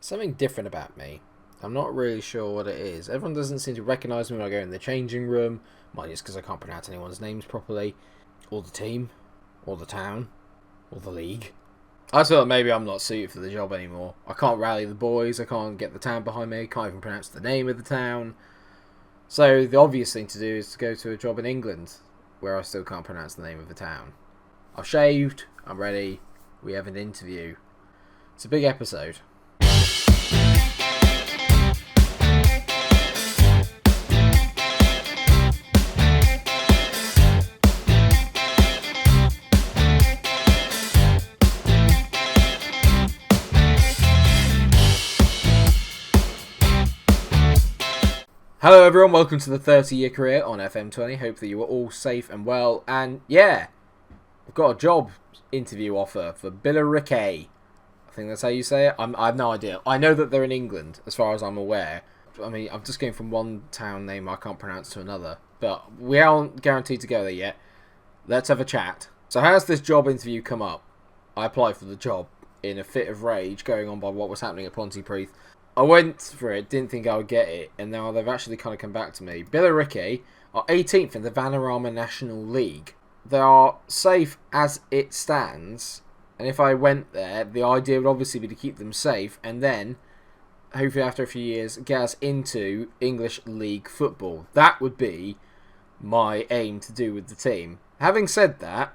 Something different about me. I'm not really sure what it is. Everyone doesn't seem to recognise me when I go in the changing room. Might just because I can't pronounce anyone's names properly. Or the team. Or the town. Or the league. I feel like maybe I'm not suited for the job anymore. I can't rally the boys. I can't get the town behind me. I can't even pronounce the name of the town. So the obvious thing to do is to go to a job in England, where I still can't pronounce the name of the town. I've shaved. I'm ready. We have an interview. It's a big episode. Hello everyone, welcome to the 30-year career on FM20. Hope that you are all safe and well. And yeah, I've got a job interview offer for Billericay. I think that's how you say it. I have no idea. I know that they're in England, as far as I'm aware. I mean, I'm just going from one town name I can't pronounce to another. But we aren't guaranteed to go there yet. Let's have a chat. So how's this job interview come up? I applied for the job in a fit of rage going on by what was happening at Pontypridd. I went for it, didn't think I would get it, and now they've actually kind of come back to me. Billericay are 18th in the Vanarama National League. They are safe as it stands, and if I went there, the idea would obviously be to keep them safe, and then, hopefully after a few years, get us into English League football. That would be my aim to do with the team. Having said that,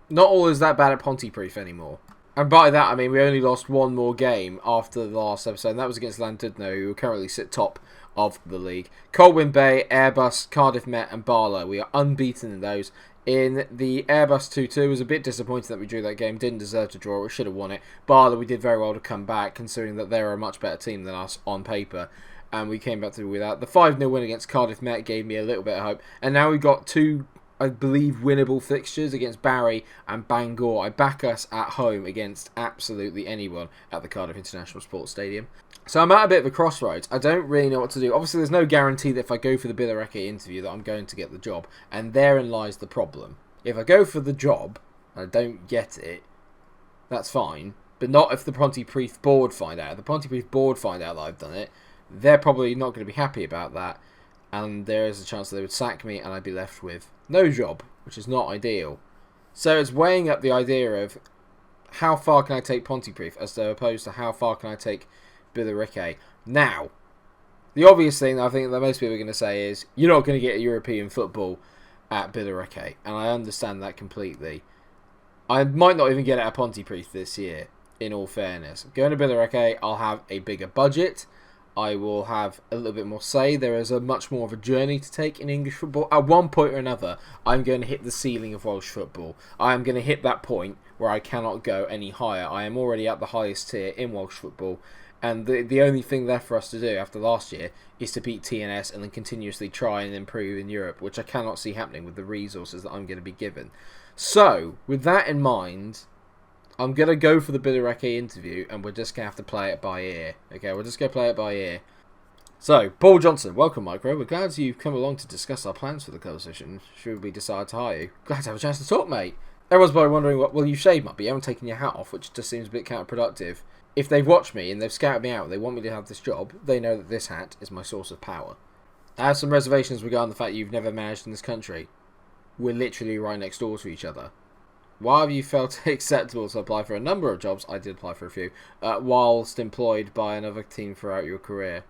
not all is that bad at Pontypridd anymore. And by that, I mean we only lost one more game after the last episode, and that was against Llandudno, who currently sit top of the league. Colwyn Bay, Airbus, Cardiff Met, and Barlow. We are unbeaten in those. In the Airbus 2-2, was a bit disappointed that we drew that game. Didn't deserve to draw. We should have won it. Barlow, we did very well to come back, considering that they're a much better team than us on paper. And we came back to with that. The 5-0 win against Cardiff Met gave me a little bit of hope. And now we've got two, I believe, winnable fixtures against Barry and Bangor. I back us at home against absolutely anyone at the Cardiff International Sports Stadium. So I'm at a bit of a crossroads. I don't really know what to do. Obviously, there's no guarantee that if I go for the Billericay interview that I'm going to get the job. And therein lies the problem. If I go for the job and I don't get it, that's fine. But not if the Pontypridd board find out. If the Pontypridd board find out that I've done it, they're probably not going to be happy about that. And there is a chance that they would sack me and I'd be left with no job, which is not ideal. So it's weighing up the idea of how far can I take Pontypridd as opposed to how far can I take Billericay. Now, the obvious thing I think that most people are going to say is you're not going to get European football at Billericay, and I understand that completely. I might not even get it at Pontypridd this year, in all fairness. Going to Billericay, I'll have a bigger budget. I will have a little bit more say. There is a much more of a journey to take in English football. At one point or another, I'm going to hit the ceiling of Welsh football. I am going to hit that point where I cannot go any higher. I am already at the highest tier in Welsh football. And the only thing left for us to do after last year is to beat TNS and then continuously try and improve in Europe, which I cannot see happening with the resources that I'm going to be given. So, with that in mind, I'm going to go for the Billericay interview, and we're just going to have to play it by ear. Okay, we're just going to play it by ear. So, Paul Johnson, welcome, MikeRo. We're glad you've come along to discuss our plans for the coalition, should we decide to hire you. Glad to have a chance to talk, mate. Everyone's probably wondering, well, you shaved, but you haven't taken your hat off, which just seems a bit counterproductive. If they've watched me and they've scouted me out, they want me to have this job, they know that this hat is my source of power. I have some reservations regarding the fact you've never managed in this country. We're literally right next door to each other. Why have you felt it acceptable to apply for a number of jobs? I did apply for a few. Whilst employed by another team throughout your career.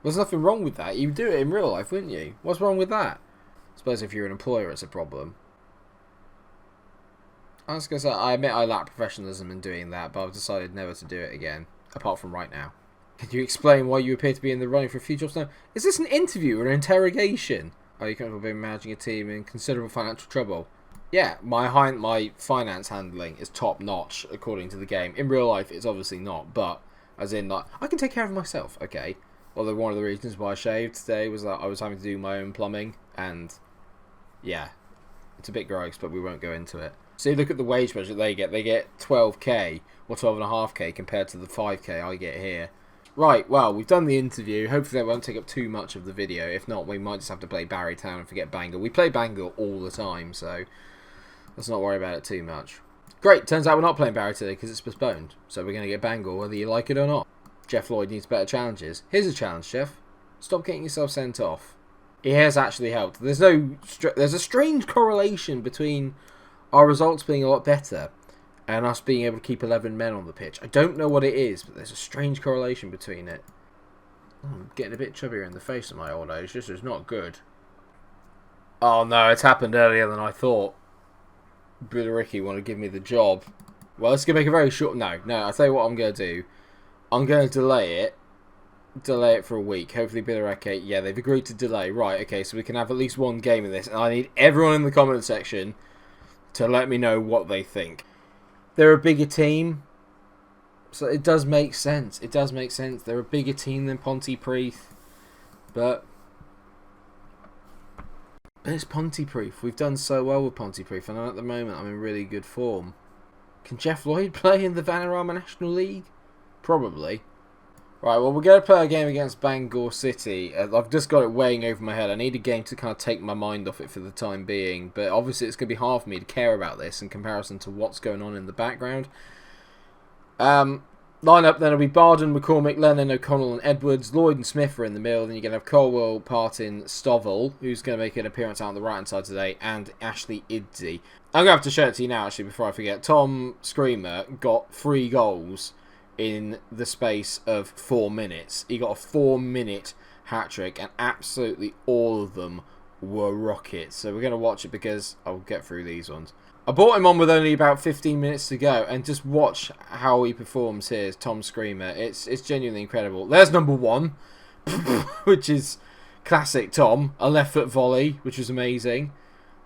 There's nothing wrong with that. You do it in real life, wouldn't you? What's wrong with that? I suppose if you're an employer, it's a problem. I was going to say, I admit I lack professionalism in doing that, but I've decided never to do it again, apart from right now. Can you explain why you appear to be in the running for a few jobs now? Is this an interview or an interrogation? Are you comfortable being managing a team in considerable financial trouble? Yeah, my finance handling is top notch according to the game. In real life, it's obviously not, but as in, like, I can take care of myself, okay? Although one of the reasons why I shaved today was that I was having to do my own plumbing, and yeah, it's a bit gross, but we won't go into it. So you look at the wage budget they get 12k or 12.5k compared to the 5k I get here. Right, well, we've done the interview. Hopefully that won't take up too much of the video. If not, we might just have to play Barrytown and forget Bangor. We play Bangor all the time, so let's not worry about it too much. Great, turns out we're not playing Barry today because it's postponed. So we're going to get Bangor whether you like it or not. Jeff Lloyd needs better challenges. Here's a challenge, Jeff. Stop getting yourself sent off. It has actually helped. There's a strange correlation between our results being a lot better and us being able to keep 11 men on the pitch. I don't know what it is, but there's a strange correlation between it. I'm getting a bit chubbier in the face at my old age. This is not good. Oh no, it's happened earlier than I thought. Ricky want to give me the job. Well, it's going to make a very short... No, I'll tell you what I'm going to do. I'm going to delay it. Delay it for a week. Hopefully Billericay... Yeah, they've agreed to delay. Right, okay, so we can have at least one game in this. And I need everyone in the comment section to let me know what they think. They're a bigger team. So it does make sense. It does make sense. They're a bigger team than Pontypridd. But it's Pontypridd. We've done so well with Pontypridd. And at the moment, I'm in really good form. Can Jeff Lloyd play in the Vanarama National League? Probably. Right, well, we're going to play a game against Bangor City. I've just got it weighing over my head. I need a game to kind of take my mind off it for the time being. But obviously, it's going to be hard for me to care about this in comparison to what's going on in the background. Line-up then will be Barden, McCormick, Lennon, O'Connell and Edwards. Lloyd and Smith are in the middle. Then you're going to have Colwell, Partin, Stovall, who's going to make an appearance out on the right-hand side today, and Ashley Idzi. I'm going to have to show it to you now, actually, before I forget. Tom Screamer got 3 goals in the space of 4 minutes. He got a 4-minute hat-trick, and absolutely all of them were rockets. So we're going to watch it because I'll get through these ones. I brought him on with only about 15 minutes to go, and just watch how he performs here, Tom Screamer. It's genuinely incredible. There's number 1, which is classic Tom. A left foot volley, which was amazing.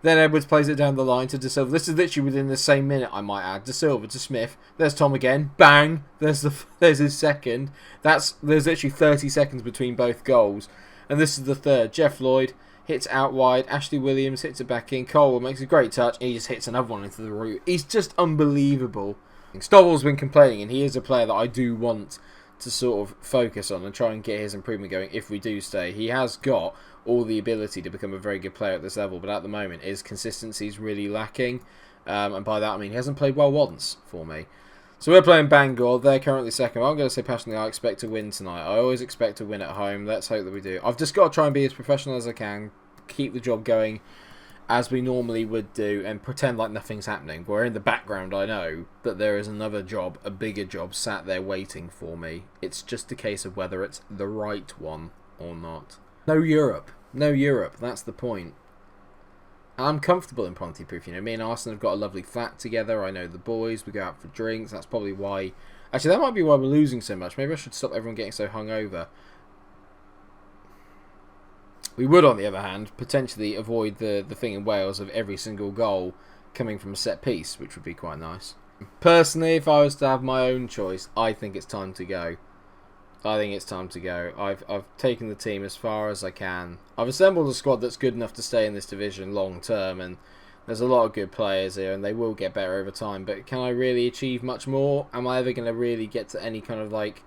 Then Edwards plays it down the line to De Silva. This is literally within the same minute, I might add. De Silva to Smith. There's Tom again. Bang! There's his second. There's literally 30 seconds between both goals. And this is the third. Jeff Lloyd hits out wide. Ashley Williams hits it back in. Colwell makes a great touch. And he just hits another one into the root. He's just unbelievable. Stovall's been complaining, and he is a player that I do want to sort of focus on and try and get his improvement going if we do stay. He has got all the ability to become a very good player at this level, but at the moment his consistency is really lacking, and by that I mean he hasn't played well once for me. So we're playing Bangor. They're currently second. I'm going to say passionately I expect to win tonight. I always expect to win at home. Let's hope that we do. I've just got to try and be as professional as I can, keep the job going as we normally would do, and pretend like nothing's happening. Where in the background I know that there is another job, a bigger job, sat there waiting for me. It's just a case of whether it's the right one or not. No Europe. No Europe. That's the point. I'm comfortable in Pontypridd. You know, me and Arsene have got a lovely flat together. I know the boys. We go out for drinks. That's probably why... Actually, that might be why we're losing so much. Maybe I should stop everyone getting so hungover. We would, on the other hand, potentially avoid the thing in Wales of every single goal coming from a set piece, which would be quite nice. Personally, if I was to have my own choice, I think it's time to go. I think it's time to go. I've taken the team as far as I can. I've assembled a squad that's good enough to stay in this division long term, and there's a lot of good players here, and they will get better over time. But can I really achieve much more? Am I ever going to really get to any kind of like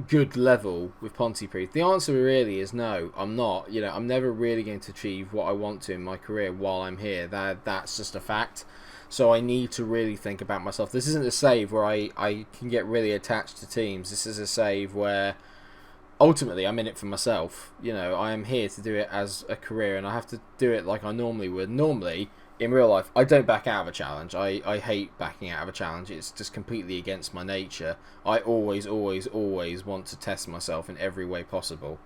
good level with Pontypridd? The answer really is no. I'm not. You know, I'm never really going to achieve what I want to in my career while I'm here. That's just a fact. So I need to really think about myself. This isn't a save where I can get really attached to teams. This is a save where ultimately I'm in it for myself. You know, I am here to do it as a career, and I have to do it like I normally would. Normally, in real life, I don't back out of a challenge. I hate backing out of a challenge. It's just completely against my nature. I always want to test myself in every way possible.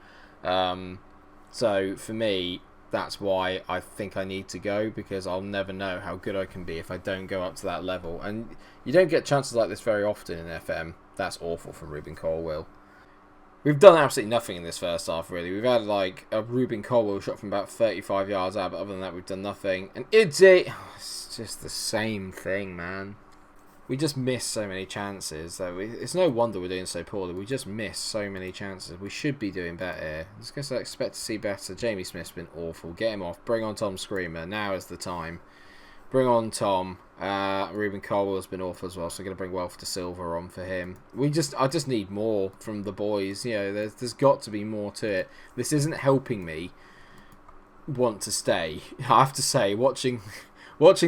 So for me, that's why I think I need to go, because I'll never know how good I can be if I don't go up to that level. And you don't get chances like this very often in FM. That's awful from Ruben Colwell. We've done absolutely nothing in this first half, really. We've had like a Ruben Colwell shot from about 35 yards out, but other than that, we've done nothing. And it's just the same thing, man. We just miss so many chances. It's no wonder we're doing so poorly. We just miss so many chances. We should be doing better here. I guess I expect to see better. Jamie Smith's been awful. Get him off. Bring on Tom Screamer. Now is the time. Bring on Tom. Ruben Colwell's been awful as well, so I'm going to bring Wealth to Silver on for him. I just need more from the boys. You know, there's got to be more to it. This isn't helping me want to stay. I have to say, watching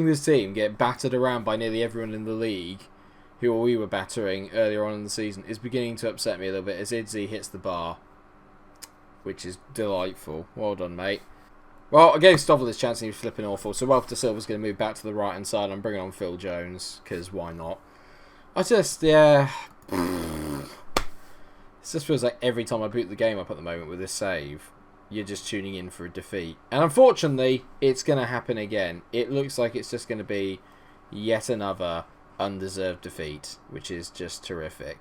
this team get battered around by nearly everyone in the league who we were battering earlier on in the season, is beginning to upset me a little bit as Idzi hits the bar, which is delightful. Well done, mate. Well, I gave Stovall his chance and he was flipping awful, so Ralph De Silva's going to move back to the right-hand side. I'm bringing on Phil Jones, because why not? Yeah... It just feels like every time I boot the game up at the moment with this save, you're just tuning in for a defeat. And unfortunately, it's going to happen again. It looks like it's just going to be yet another undeserved defeat, which is just terrific.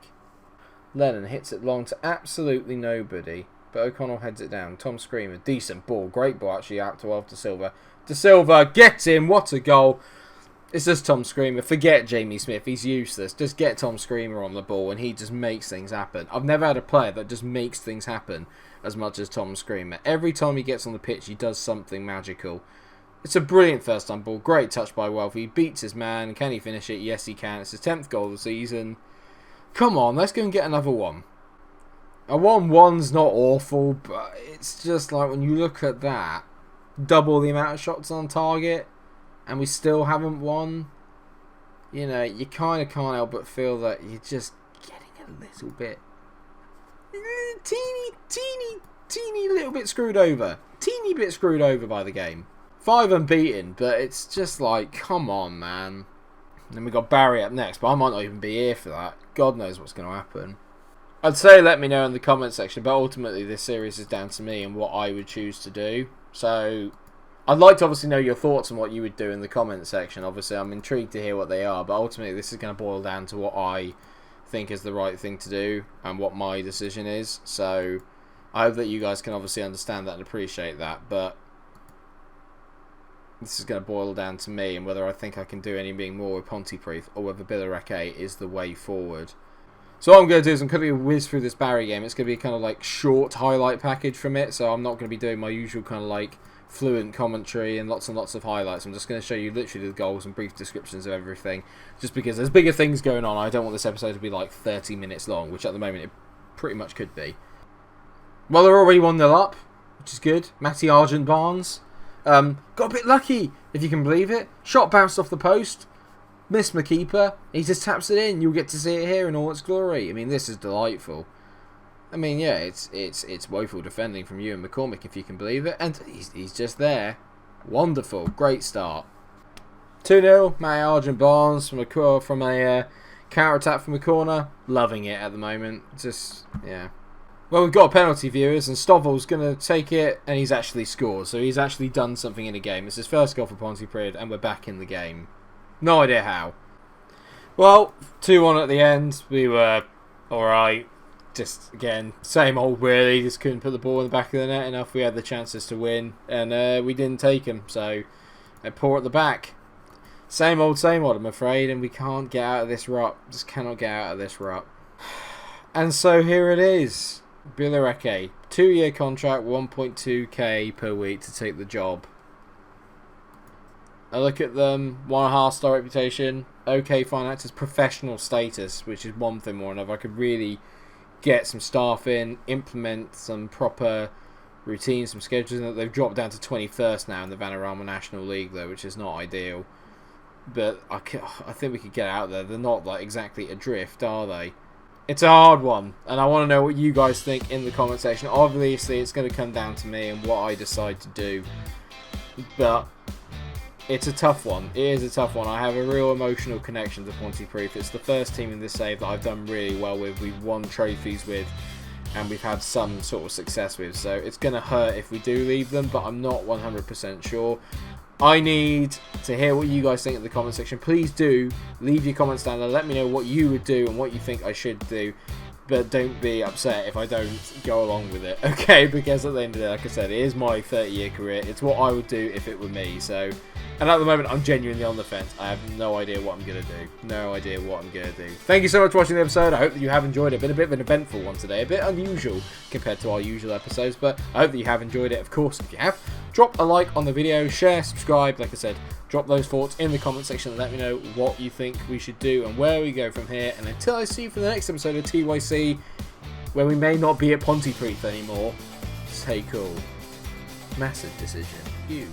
Lennon hits it long to absolutely nobody, but O'Connell heads it down. Tom Screamer, decent ball, great ball actually out to Ralph De Silva. De Silva, get him, what a goal. It's just Tom Screamer. Forget Jamie Smith. He's useless. Just get Tom Screamer on the ball and he just makes things happen. I've never had a player that just makes things happen as much as Tom Screamer. Every time he gets on the pitch, he does something magical. It's a brilliant first time ball. Great touch by Welf. He beats his man. Can he finish it? Yes, he can. It's his 10th goal of the season. Come on, let's go and get another one. A 1-1's not awful, but it's just like when you look at that, double the amount of shots on target, and we still haven't won. You know, you kind of can't help but feel that you're just getting a little bit, teeny little bit screwed over. Teeny bit screwed over by the game. 5 unbeaten, but it's just like, come on, man. And then we got Barry up next, but I might not even be here for that. God knows what's going to happen. I'd say let me know in the comment section, but ultimately this series is down to me and what I would choose to do. So I'd like to obviously know your thoughts on what you would do in the comment section. Obviously, I'm intrigued to hear what they are, but ultimately this is going to boil down to what I think is the right thing to do and what my decision is. So I hope that you guys can obviously understand that and appreciate that, but this is going to boil down to me and whether I think I can do anything more with Pontypridd or whether Billericay is the way forward. So what I'm going to do is I'm going to whiz through this Barry game. It's going to be kind of like short highlight package from it, so I'm not going to be doing my usual kind of like fluent commentary and lots of highlights. I'm just going to show you literally the goals and brief descriptions of everything, just because there's bigger things going on. I don't want this episode to be like 30 minutes long, which at the moment it pretty much could be. Well, they're already 1-0 up, which is good. Matty Argent Barnes got a bit lucky, if you can believe it. Shot bounced off the post, missed my keeper. He just taps it in. You'll get to see it here in all its glory. I mean, this is delightful. I mean, yeah, it's woeful defending from Ewan McCormick, if you can believe it. And he's just there. Wonderful. Great start. 2-0. Matty Argent Barnes from a counter-attack from the corner. Loving it at the moment. Just, yeah. Well, we've got a penalty, viewers, and Stovall's going to take it, and he's actually scored. So he's actually done something in a game. It's his first goal for Pontypridd, and we're back in the game. No idea how. Well, 2-1 at the end. We were alright. Just, again, same old really. Just couldn't put the ball in the back of the net enough. We had the chances to win, and we didn't take them. So, poor at the back. Same old, I'm afraid, and we can't get out of this rut. Just cannot get out of this rut. And so here it is. Billericay, 2-year contract, 1.2k per week to take the job. I look at them, 1.5-star reputation, okay finances, professional status, which is one thing more than another. I could really get some staff in, implement some proper routines, some schedules. They've dropped down to 21st now in the Vanarama National League, though, which is not ideal. But I think we could get out there. They're not like exactly adrift, are they? It's a hard one, and I want to know what you guys think in the comment section. Obviously, it's going to come down to me and what I decide to do. But it's a tough one. It is a tough one. I have a real emotional connection to Pontypridd. It's the first team in this save that I've done really well with. We've won trophies with, and we've had some sort of success with. So it's going to hurt if we do leave them, but I'm not 100% sure. I need to hear what you guys think in the comment section. Please do leave your comments down there. Let me know what you would do and what you think I should do. But don't be upset if I don't go along with it, okay? Because at the end of the day, like I said, it is my 30-year career. It's what I would do if it were me. So, and at the moment, I'm genuinely on the fence. I have no idea what I'm going to do. No idea what I'm going to do. Thank you so much for watching the episode. I hope that you have enjoyed it. Been a bit of an eventful one today. A bit unusual compared to our usual episodes. But I hope that you have enjoyed it. Of course, if you have, drop a like on the video. Share, subscribe. Like I said, drop those thoughts in the comment section and let me know what you think we should do and where we go from here. And until I see you for the next episode of TYC, where we may not be at Pontypridd anymore, stay cool. Massive decision. Huge.